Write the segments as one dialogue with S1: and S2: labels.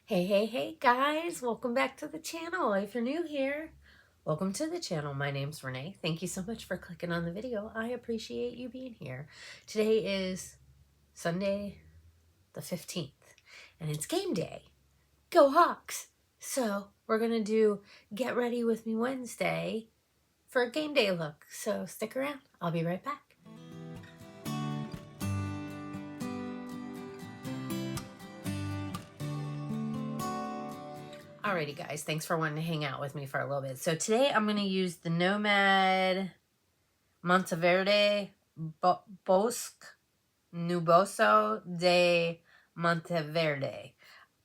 S1: Hey guys, welcome back to the channel. If you're new here, welcome to the channel. My name's Renee. Thank you so much for clicking on the video. I appreciate you being here. Today is Sunday the 15th and it's game day. Go Hawks! So we're gonna do Get Ready With Me Wednesday for a game day look. So stick around. I'll be right back. Alrighty guys, thanks for wanting to hang out with me for a little bit. So today I'm going to use the Nomad Monteverde Bosque Nuboso de Monteverde.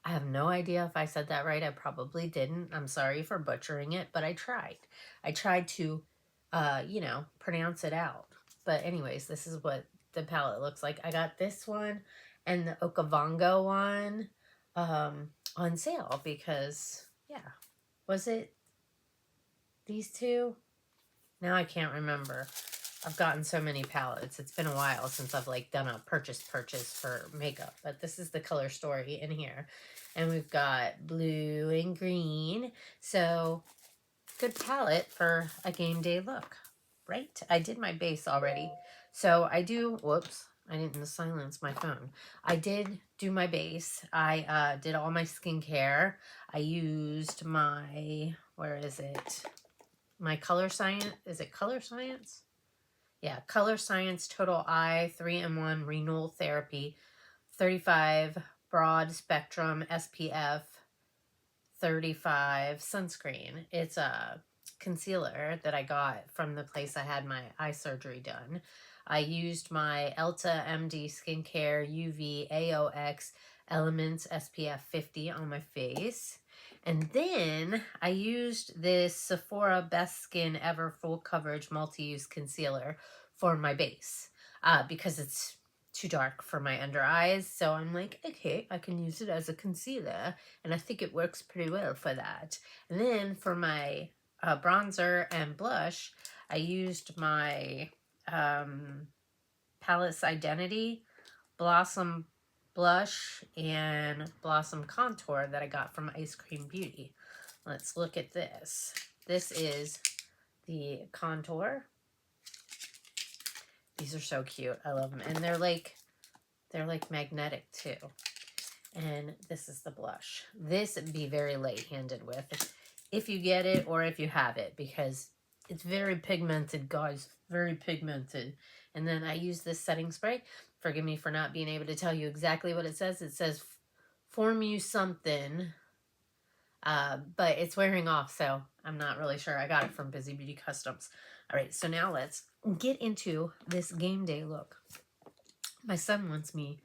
S1: I have no idea if I said that right. I probably didn't. I'm sorry for butchering it, but I tried. I tried to, pronounce it out. But anyways, this is what the palette looks like. I got this one and the Okavango one on sale because, was it these two? Now I can't remember. I've gotten so many palettes. It's been a while since I've done a purchase for makeup. But this is the color story in here. And we've got blue and green. So good palette for a game day look, right? I did my base already. So I do, whoops, I didn't silence my phone. I did do my base. I did all my skincare. I used my, where is it? My Color Science, is it Color Science? Yeah, Color Science Total Eye 3-in-1 Renewal Therapy 35 Broad Spectrum SPF 35 sunscreen. It's a concealer that I got from the place I had my eye surgery done. I used my Elta MD Skincare UV AOX Elements SPF 50 on my face. And then I used this Sephora Best Skin Ever Full Coverage Multi-Use Concealer for my base because it's too dark for my under eyes. So I'm like, okay, I can use it as a concealer. And I think it works pretty well for that. And then for my bronzer and blush, I used my Palace Identity Blossom Blush and Blossom Contour that I got from Ice Cream Beauty. Let's look at this. This is the contour. These are so cute. I love them. And they're like magnetic too. And this is the blush. This be very light-handed with if you get it or if you have it, because it's very pigmented, guys. Very pigmented. And then I use this setting spray. Forgive me for not being able to tell you exactly what it says. It says form you something. But it's wearing off, so I'm not really sure. I got it from Bizy Beauty Customs. All right, so now let's get into this game day look. My son wants me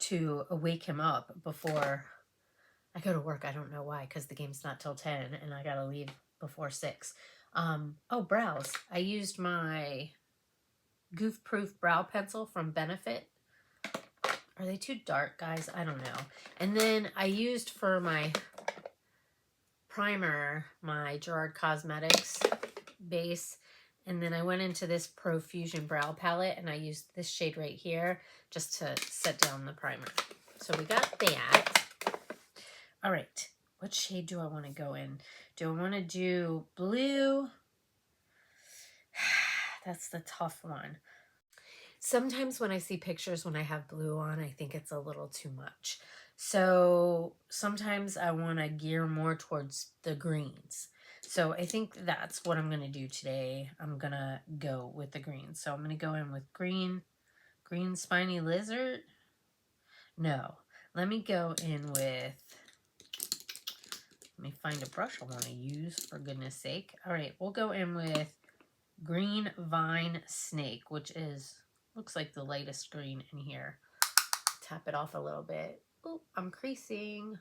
S1: to wake him up before I go to work. I don't know why, because the game's not till 10 and I gotta leave before 6. Oh, brows. I used my Goof Proof brow pencil from Benefit. Are they too dark, guys? I don't know. And then I used for my primer my Gerard Cosmetics base. And then I went into this Profusion brow palette and I used this shade right here just to set down the primer. So we got that. All right, what shade do I want to go in? Do I want to do blue? That's the tough one. Sometimes when I see pictures when I have blue on, I think it's a little too much. So sometimes I want to gear more towards the greens. So I think that's what I'm going to do today. I'm going to go with the green. So I'm going to go in with green spiny lizard. No, let me go in with, let me find a brush I want to use, for goodness sake. All right, we'll go in with green vine snake, which is, looks like the lightest green in here. Tap it off a little bit. Oh, I'm creasing.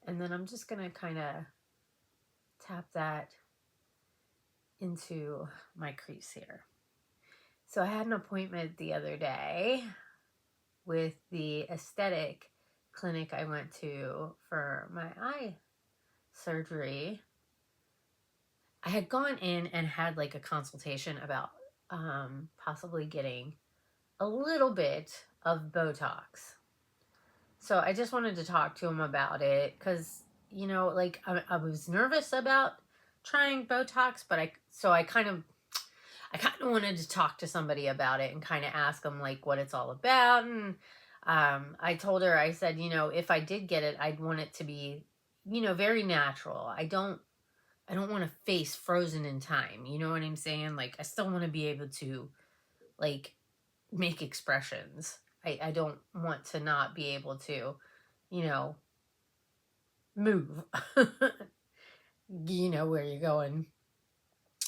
S1: And then I'm just going to kind of tap that into my crease here. So I had an appointment the other day with the aesthetic clinic I went to for my eye surgery. I had gone in and had a consultation about possibly getting a little bit of Botox. So I just wanted to talk to him about it because, you know, like I was nervous about trying Botox, but I kind of wanted to talk to somebody about it and kind of ask them like what it's all about. And I told her, I said, you know, if I did get it, I'd want it to be, you know, very natural. I don't want a face frozen in time. You know what I'm saying? Like, I still want to be able to, like, make expressions. I don't want to not be able to, you know, move. You know, where you're going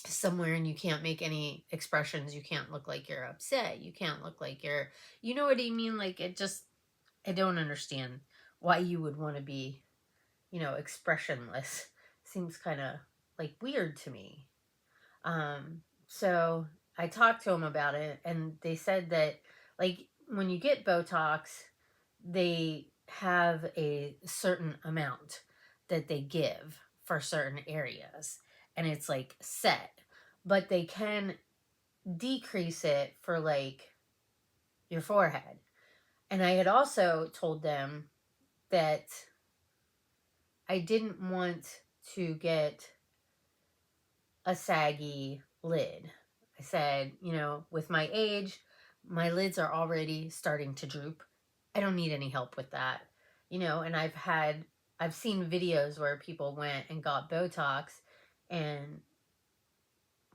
S1: somewhere and you can't make any expressions. You can't look like you're upset. You can't look like you're, you know what I mean? Like, it just, I don't understand why you would want to be, you know, expressionless. Seems kind of like weird to me. So I talked to them about it, and they said that, like, when you get Botox, they have a certain amount that they give for certain areas, and it's like set, but they can decrease it for like your forehead. And I had also told them that I didn't want to get a saggy lid. I said, you know, with my age, my lids are already starting to droop. I don't need any help with that. You know, and I've seen videos where people went and got Botox, and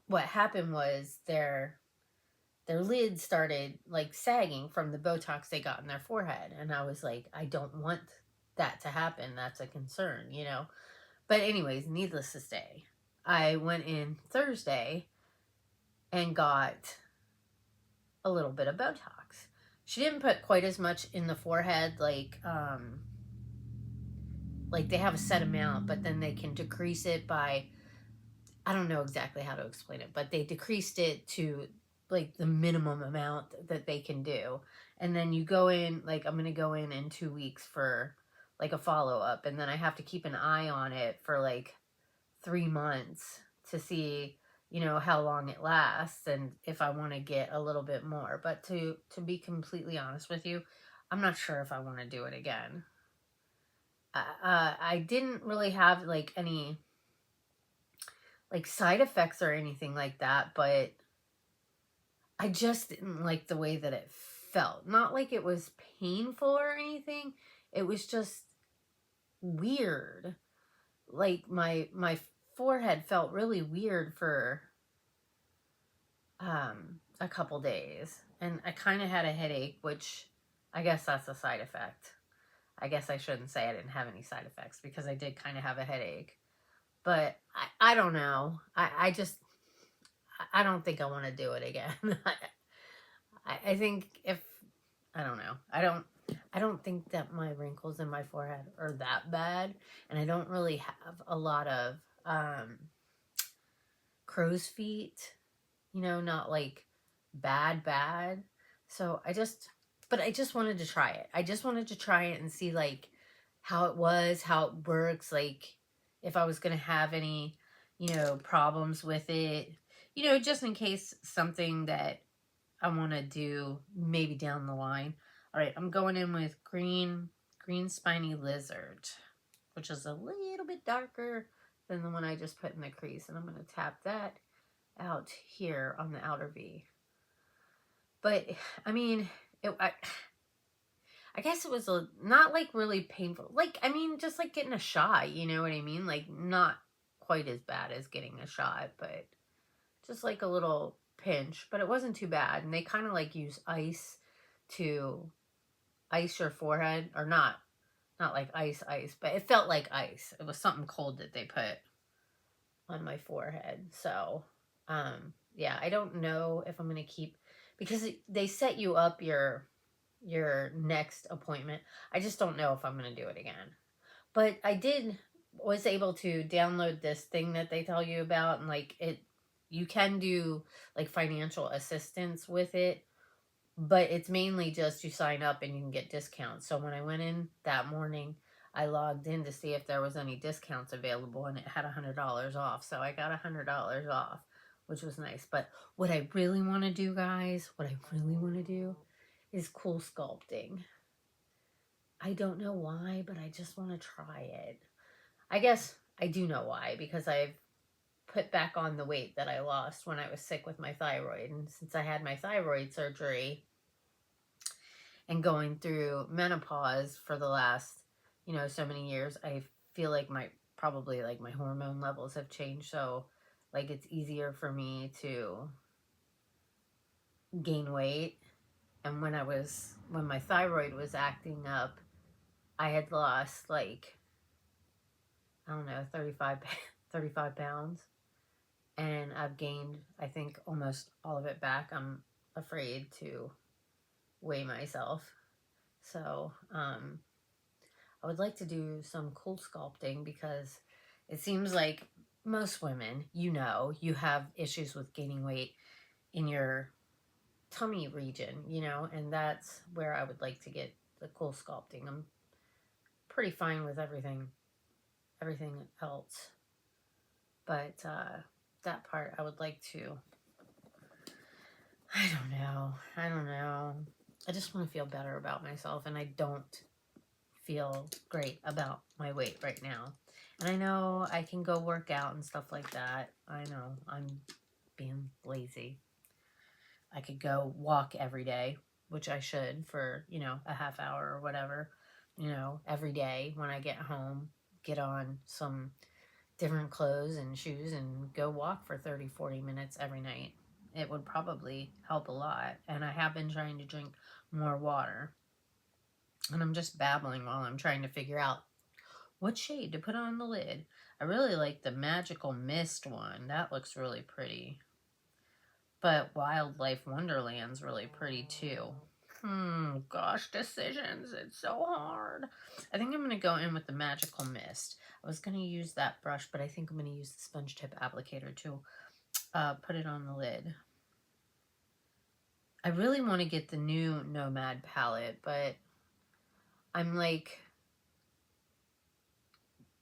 S1: what happened was their lids started like sagging from the Botox they got in their forehead. And I was like, I don't want that to happen. That's a concern, you know. But anyways, needless to say, I went in Thursday and got a little bit of Botox. She didn't put quite as much in the forehead, like they have a set amount, but then they can decrease it by, I don't know exactly how to explain it, but they decreased it to like the minimum amount that they can do. And then you go in, like, I'm going to go in 2 weeks for like a follow-up, and then I have to keep an eye on it for like 3 months to see, you know, how long it lasts and if I want to get a little bit more. But to be completely honest with you, I'm not sure if I want to do it again. I didn't really have like any like side effects or anything like that, but I just didn't like the way that it felt. Not like it was painful or anything. It was just weird. Like my forehead felt really weird for a couple days, and I kind of had a headache, which I guess that's a side effect. I guess I shouldn't say I didn't have any side effects, because I did kind of have a headache, but I don't know. I just, I don't think I want to do it again. I think if, I don't know. I don't think that my wrinkles in my forehead are that bad, and I don't really have a lot of crow's feet, you know, not like bad. So I just wanted to try it. I just wanted to try it and see like how it was, how it works, like if I was going to have any, you know, problems with it, you know, just in case something that I want to do maybe down the line. All right, I'm going in with green spiny lizard, which is a little bit darker than the one I just put in the crease, and I'm going to tap that out here on the outer V. But I mean, I guess it was not like really painful. Like, I mean, just like getting a shot, you know what I mean? Like, not quite as bad as getting a shot, but just like a little pinch. But it wasn't too bad. And they kind of like use ice to ice your forehead, or not like ice, but it felt like ice. It was something cold that they put on my forehead. So, yeah, I don't know if I'm going to keep, because they set you up your next appointment. I just don't know if I'm going to do it again. But I was able to download this thing that they tell you about, and like you can do like financial assistance with it, but it's mainly just you sign up and you can get discounts. So when I went in that morning, I logged in to see if there was any discounts available, and it had $100 off. So I got $100 off, which was nice. But what I really want to do, guys, is cool sculpting. I don't know why, but I just want to try it. I guess I do know why, because I've put back on the weight that I lost when I was sick with my thyroid. And since I had my thyroid surgery and going through menopause for the last, you know, so many years, I feel like probably like my hormone levels have changed. So like it's easier for me to gain weight. And when my thyroid was acting up, I had lost like, I don't know, 35 pounds. And I've gained, I think, almost all of it back. I'm afraid to weigh myself. So I would like to do some cool sculpting, because it seems like most women, you know, you have issues with gaining weight in your tummy region, you know, and that's where I would like to get the cool sculpting. I'm pretty fine with everything else, but that part I would like to. I don't know. I just want to feel better about myself, and I don't feel great about my weight right now. And I know I can go work out and stuff like that. I know I'm being lazy. I could go walk every day, which I should, for, you know, a half hour or whatever, you know, every day when I get home, get on some different clothes and shoes and go walk for 30-40 minutes every night. It would probably help a lot. And I have been trying to drink more water. And I'm just babbling while I'm trying to figure out what shade to put on the lid. I really like the Magical Mist one. That looks really pretty. But Wildlife Wonderland's really pretty too. Gosh, decisions. It's so hard. I think I'm going to go in with the Magical Mist. I was going to use that brush, but I think I'm going to use the sponge tip applicator to put it on the lid. I really want to get the new Nomad palette, but I'm like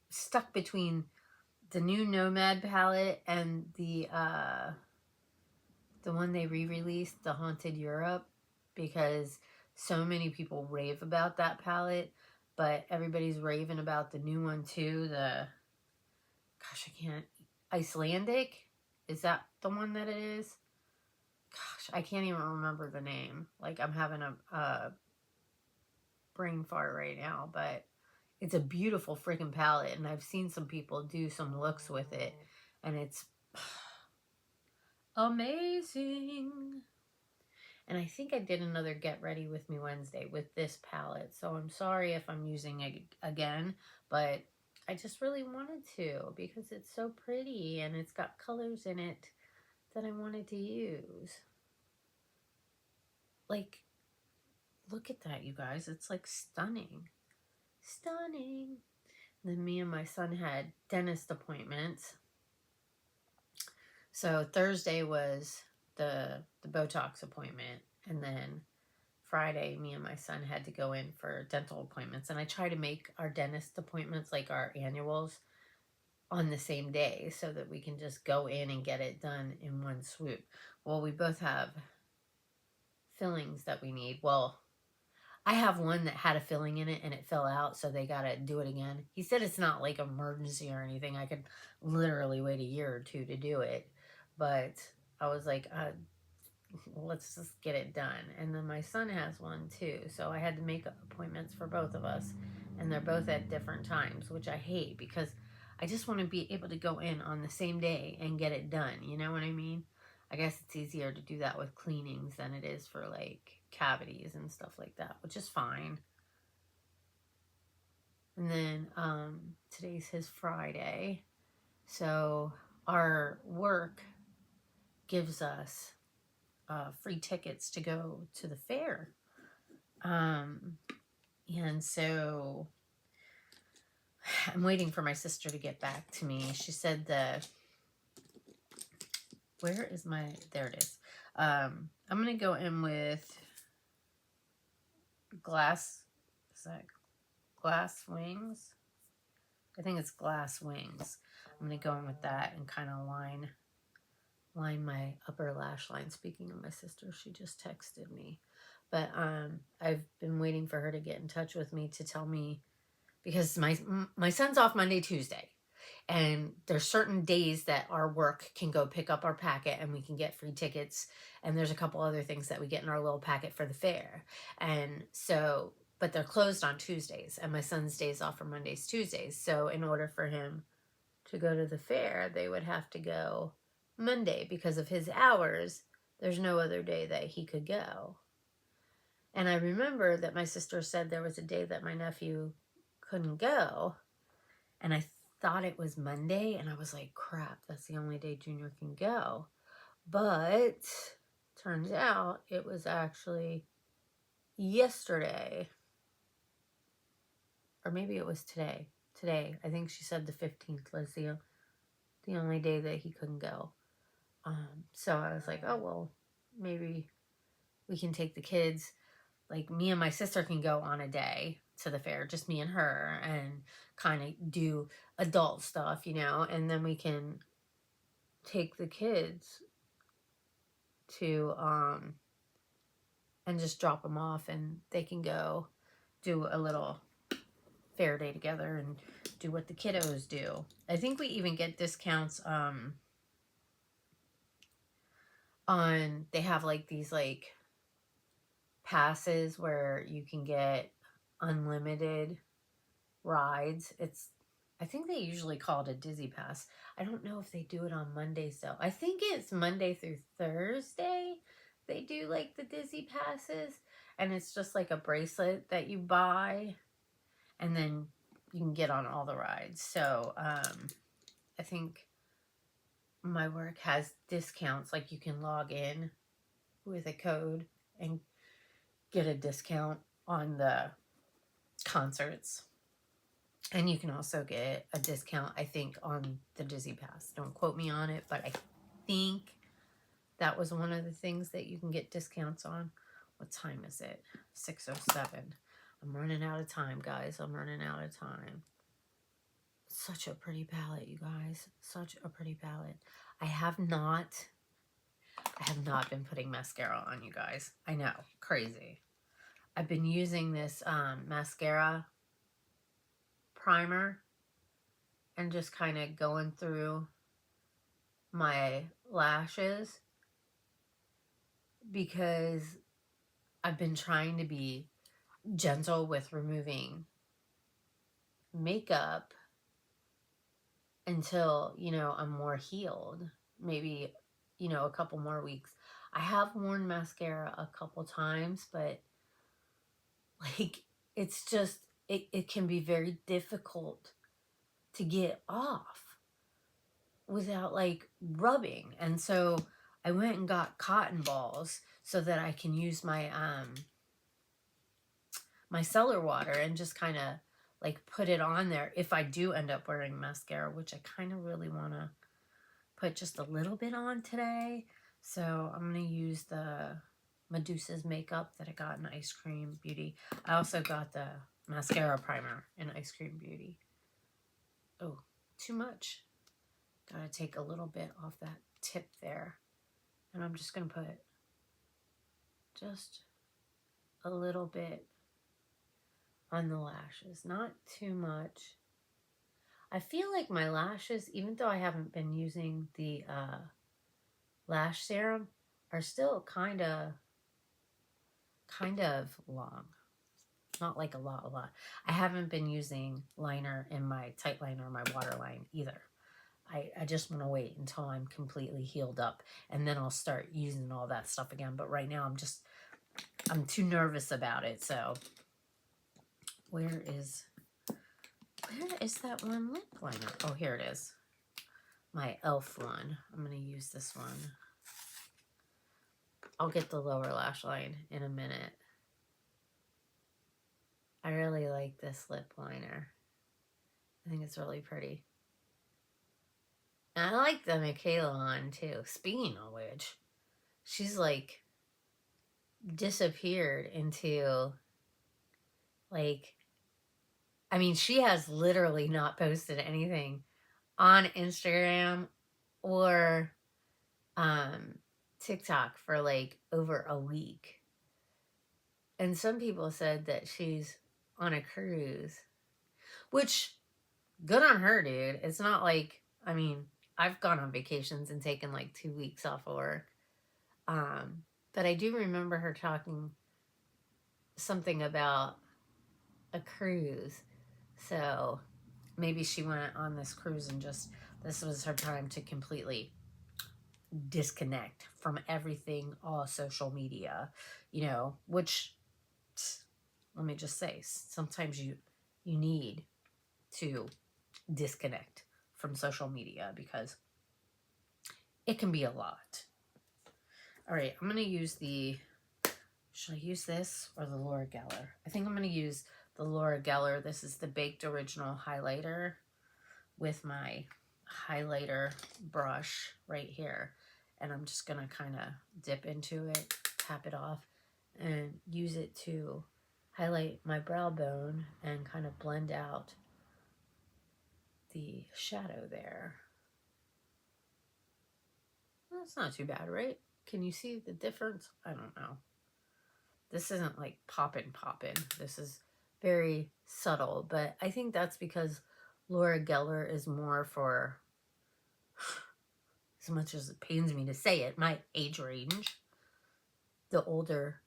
S1: stuck between the new Nomad palette and the one they re-released, the Haunted Europe, because so many people rave about that palette, but everybody's raving about the new one too. Icelandic? Is that the one that it is? Gosh, I can't even remember the name. Like, I'm having a brain fart right now, but it's a beautiful freaking palette, and I've seen some people do some looks with it, and it's amazing. And I think I did another Get Ready With Me Wednesday with this palette, so I'm sorry if I'm using it again, but I just really wanted to, because it's so pretty and it's got colors in it that I wanted to use. Like, look at that, you guys. It's like stunning. Stunning. Then me and my son had dentist appointments. So Thursday was the Botox appointment, and then Friday me and my son had to go in for dental appointments. And I try to make our dentist appointments, like our annuals, on the same day so that we can just go in and get it done in one swoop. Well, we both have fillings that we need. Well, I have one that had a filling in it and it fell out, so they gotta do it again. He said it's not like emergency or anything. I could literally wait a year or two to do it. But I was like, let's just get it done. And then my son has one too, so I had to make appointments for both of us, and they're both at different times, which I hate, because I just want to be able to go in on the same day and get it done. You know what I mean? I guess it's easier to do that with cleanings than it is for like cavities and stuff like that, which is fine. And then today's his Friday, so our work gives us free tickets to go to the fair. And so I'm waiting for my sister to get back to me. She said where is there it is. I'm going to go in with Glass Wings? I think it's Glass Wings. I'm going to go in with that and kind of line my upper lash line. Speaking of my sister, she just texted me. But I've been waiting for her to get in touch with me to tell me, because my son's off Monday, Tuesday. And there's certain days that our work can go pick up our packet and we can get free tickets. And there's a couple other things that we get in our little packet for the fair. And so, but they're closed on Tuesdays, and my son's days off are Mondays, Tuesdays. So in order for him to go to the fair, they would have to go Monday because of his hours. There's no other day that he could go. And I remember that my sister said there was a day that my nephew couldn't go. And I thought it was Monday, and I was like, crap, that's the only day Junior can go. But turns out it was actually yesterday, or maybe it was today. Today, I think she said the 15th was the only day that he couldn't go. So I was like, oh, well, maybe we can take the kids. Like, me and my sister can go on a day to the fair, just me and her, and kind of do adult stuff, you know, and then we can take the kids to and just drop them off, and they can go do a little fair day together and do what the kiddos do. I think we even get discounts on, they have like these like passes where you can get unlimited rides. I think they usually call it a Dizzy Pass. I don't know if they do it on Mondays though. I think it's Monday through Thursday they do like the Dizzy Passes, and it's just like a bracelet that you buy, and then you can get on all the rides. So I think my work has discounts, like you can log in with a code and get a discount on the concerts. And you can also get a discount, I think, on the Dizzy Pass. Don't quote me on it, but I think that was one of the things that you can get discounts on. What time is it? 6:07. I'm running out of time, guys. I'm running out of time. Such a pretty palette, you guys. Such a pretty palette. I have not been putting mascara on, you guys. I know, crazy. I've been using this mascara primer and just kind of going through my lashes, because I've been trying to be gentle with removing makeup until, you know, I'm more healed. Maybe, you know, a couple more weeks. I have worn mascara a couple times, but like, it's just, it can be very difficult to get off without like rubbing. And so I went and got cotton balls so that I can use my my cellar water and just kind of like put it on there if I do end up wearing mascara, which I kind of really want to put just a little bit on today. So I'm going to use the Medusa's makeup that I got in Ice Cream Beauty. I also got the mascara primer in Ice Cream Beauty. Oh, too much. Gotta take a little bit off that tip there. And I'm just gonna put just a little bit on the lashes. Not too much. I feel like my lashes, even though I haven't been using the lash serum, are still kind of long. Not like a lot. I haven't been using liner in my tight liner or my waterline either. I just want to wait until I'm completely healed up, and then I'll start using all that stuff again. But right now I'm too nervous about it. So where is that one lip liner? Oh, here it is. My e.l.f. one. I'm going to use this one. I'll get the lower lash line in a minute. I really like this lip liner. I think it's really pretty. And I like the Michaela one too. Speaking of which, she's like disappeared into like, I mean, she has literally not posted anything on Instagram or TikTok for like over a week. And some people said that she's on a cruise, which, good on her, dude. It's not like, I mean, I've gone on vacations and taken like 2 weeks off of work. But I do remember her talking something about a cruise. So maybe she went on this cruise and just, this was her time to completely disconnect from everything, all social media, you know, which, let me just say, sometimes you need to disconnect from social media because it can be a lot. All right, I'm going to use the, should I use this or the Laura Geller? I think I'm going to use the Laura Geller. This is the Baked Original Highlighter with my highlighter brush right here. And I'm just going to kind of dip into it, tap it off, and use it to highlight my brow bone and kind of blend out the shadow there. That's not too bad, right? Can you see the difference? I don't know. This isn't like poppin'. This is very subtle, but I think that's because Laura Geller is more for, as much as it pains me to say it, my age range. The older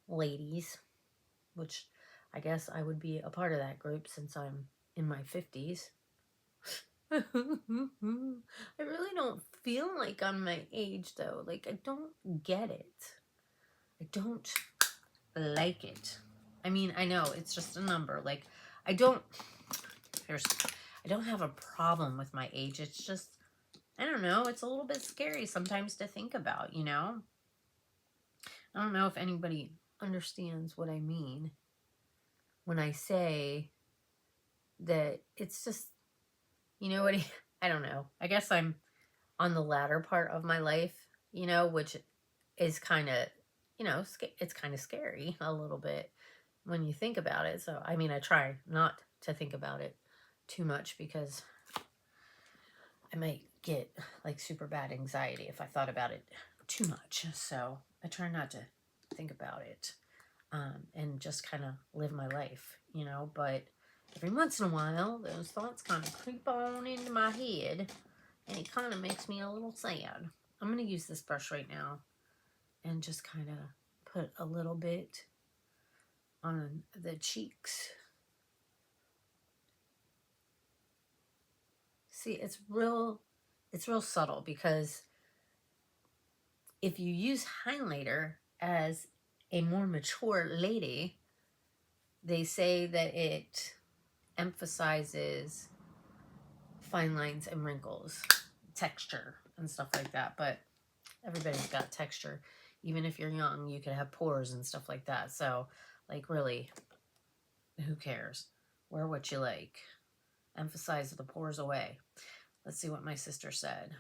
S1: ladies, which I guess I would be a part of that group since I'm in my 50s. I really don't feel like I'm my age though. Like, I don't get it. I don't like it. I mean, I know it's just a number. Like, I don't have a problem with my age. It's just, I don't know, it's a little bit scary sometimes to think about, you know? I don't know if anybody understands what I mean when I say that it's just, you know what, I don't know. I guess I'm on the latter part of my life, you know, which is kind of, you know, it's kind of scary a little bit when you think about it. So, I mean, I try not to think about it too much because I might get like super bad anxiety if I thought about it too much. So I try not to think about it and just kind of live my life, you know. But every once in a while, those thoughts kind of creep on into my head and it kind of makes me a little sad. I'm going to use this brush right now and just kind of put a little bit on the cheeks. See, it's real subtle because if you use highlighter as a more mature lady, they say that it emphasizes fine lines and wrinkles, texture and stuff like that. But everybody's got texture. Even if you're young, you could have pores and stuff like that. So, like, really, who cares? Wear what you like. Emphasize the pores away. Let's see what my sister said.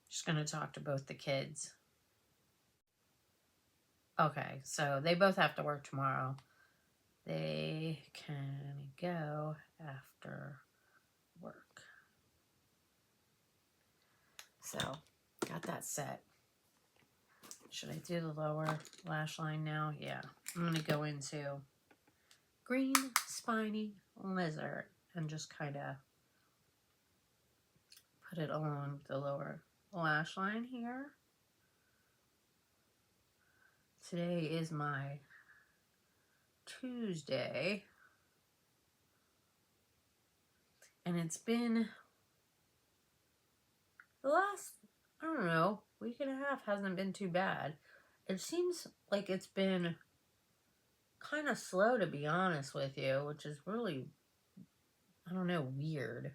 S1: Just going to talk to both the kids. Okay, so they both have to work tomorrow. They can go after work. So, got that set. Should I do the lower lash line now? Yeah. I'm going to go into Green Spiny Lizard and just kind of put it along the lower lash line here. Today is my Tuesday. And it's been the last, I don't know, week and a half hasn't been too bad. It seems like it's been kind of slow, to be honest with you, which is really, I don't know, weird.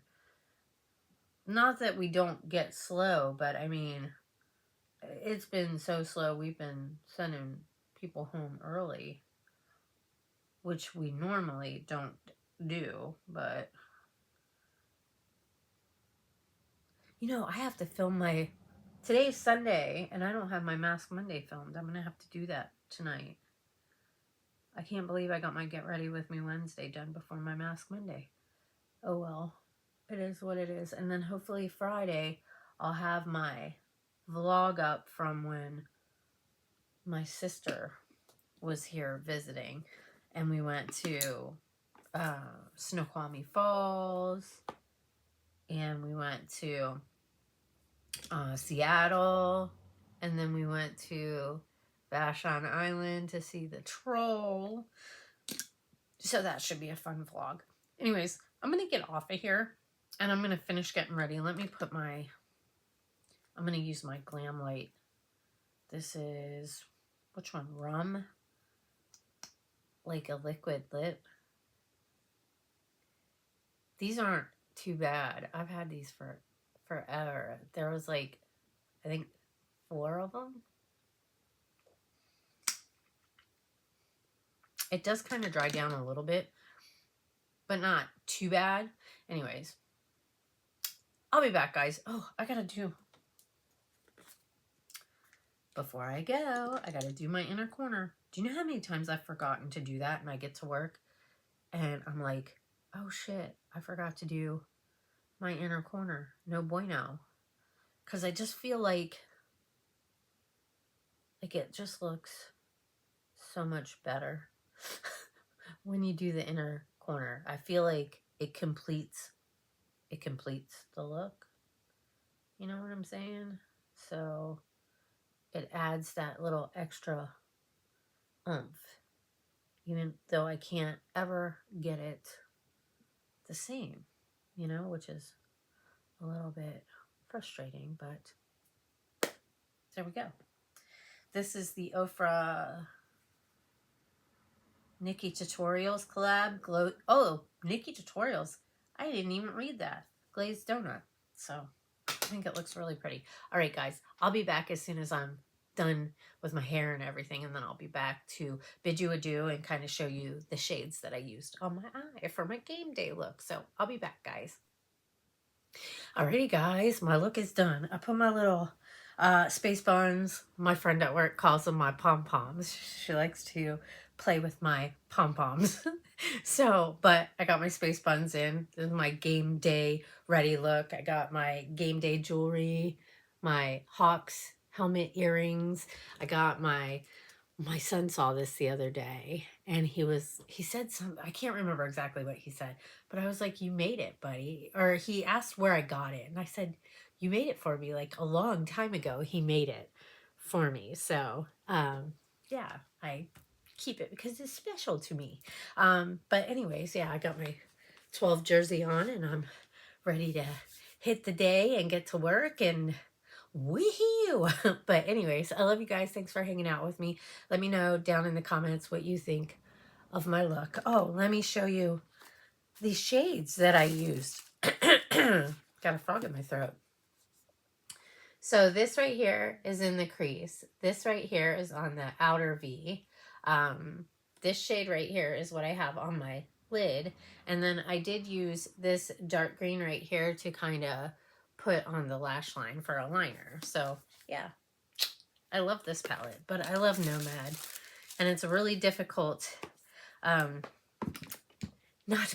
S1: Not that we don't get slow, but I mean, it's been so slow. We've been sending people home early, which we normally don't do, but you know, I have to film my, today's Sunday, and I don't have my Mask Monday filmed. I'm going to have to do that tonight. I can't believe I got my Get Ready With Me Wednesday done before my Mask Monday. Oh well, it is what it is. And then hopefully Friday, I'll have my vlog up from when my sister was here visiting, and we went to Snoqualmie Falls, and we went to Seattle, and then we went to Vashon Island to see the troll. So that should be a fun vlog. Anyways, I'm going to get off of here, and I'm going to finish getting ready. Let me put my, I'm going to use my Glam Light. This is, which one? Rum? Like a liquid lip. These aren't too bad. I've had these for forever. There was like, I think 4 of them. It does kind of dry down a little bit, but not too bad. Anyways, I'll be back, guys. Oh, I gotta do, before I go, I gotta do my inner corner. Do you know how many times I've forgotten to do that, and I get to work and I'm like, oh shit, I forgot to do my inner corner. No bueno. Because I just feel like it just looks so much better when you do the inner corner. I feel like it completes the look. You know what I'm saying? So it adds that little extra oomph, even though I can't ever get it the same, you know, which is a little bit frustrating, but there we go. This is the Ofra Nikki Tutorials collab. Oh, Nikki Tutorials. I didn't even read that. Glazed donut. So I think it looks really pretty. All right, guys. I'll be back as soon as I'm done with my hair and everything, and then I'll be back to bid you adieu and kind of show you the shades that I used on my eye for my game day look. So I'll be back, guys. Alrighty, guys. My look is done. I put my little space buns. My friend at work calls them my pom-poms. She likes to play with my pom-poms. So, but I got my space buns in. This is my game day ready look. I got my game day jewelry, my Hawks helmet earrings. I got my son saw this the other day, and he said something, I can't remember exactly what he said, but I was like, you made it, buddy. Or he asked where I got it, and I said, you made it for me like a long time ago. He made it for me. So yeah, I keep it because it's special to me. But anyways, yeah, I got my 12 jersey on, and I'm ready to hit the day and get to work and wee-hoo. But anyways, I love you guys. Thanks for hanging out with me. Let me know down in the comments what you think of my look. Oh, let me show you these shades that I used. Got a frog in my throat. So this right here is in the crease. This right here is on the outer V. This shade right here is what I have on my lid. And then I did use this dark green right here to kind of put on the lash line for a liner. So yeah, I love this palette, but I love Nomad. And it's really difficult not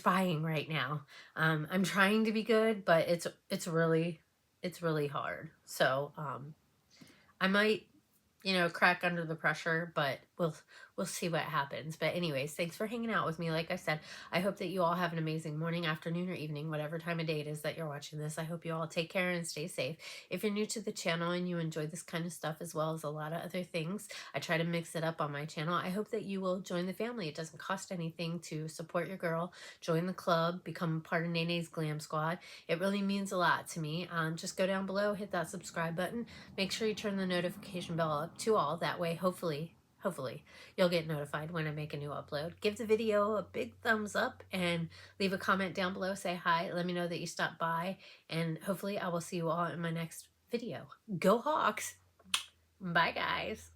S1: buying right now. I'm trying to be good, but it's really hard. So I might, you know, crack under the pressure, but we'll see what happens. But anyways, thanks for hanging out with me. Like I said, I hope that you all have an amazing morning, afternoon, or evening, whatever time of day it is that you're watching this. I hope you all take care and stay safe. If you're new to the channel and you enjoy this kind of stuff as well as a lot of other things, I try to mix it up on my channel. I hope that you will join the family. It doesn't cost anything to support your girl. Join the club, become part of Nene's Glam Squad. It really means a lot to me. Just go down below, hit that subscribe button. Make sure you turn the notification bell up to all. That way, hopefully you'll get notified when I make a new upload. Give the video a big thumbs up and leave a comment down below. Say hi. Let me know that you stopped by, and hopefully I will see you all in my next video. Go Hawks! Bye, guys.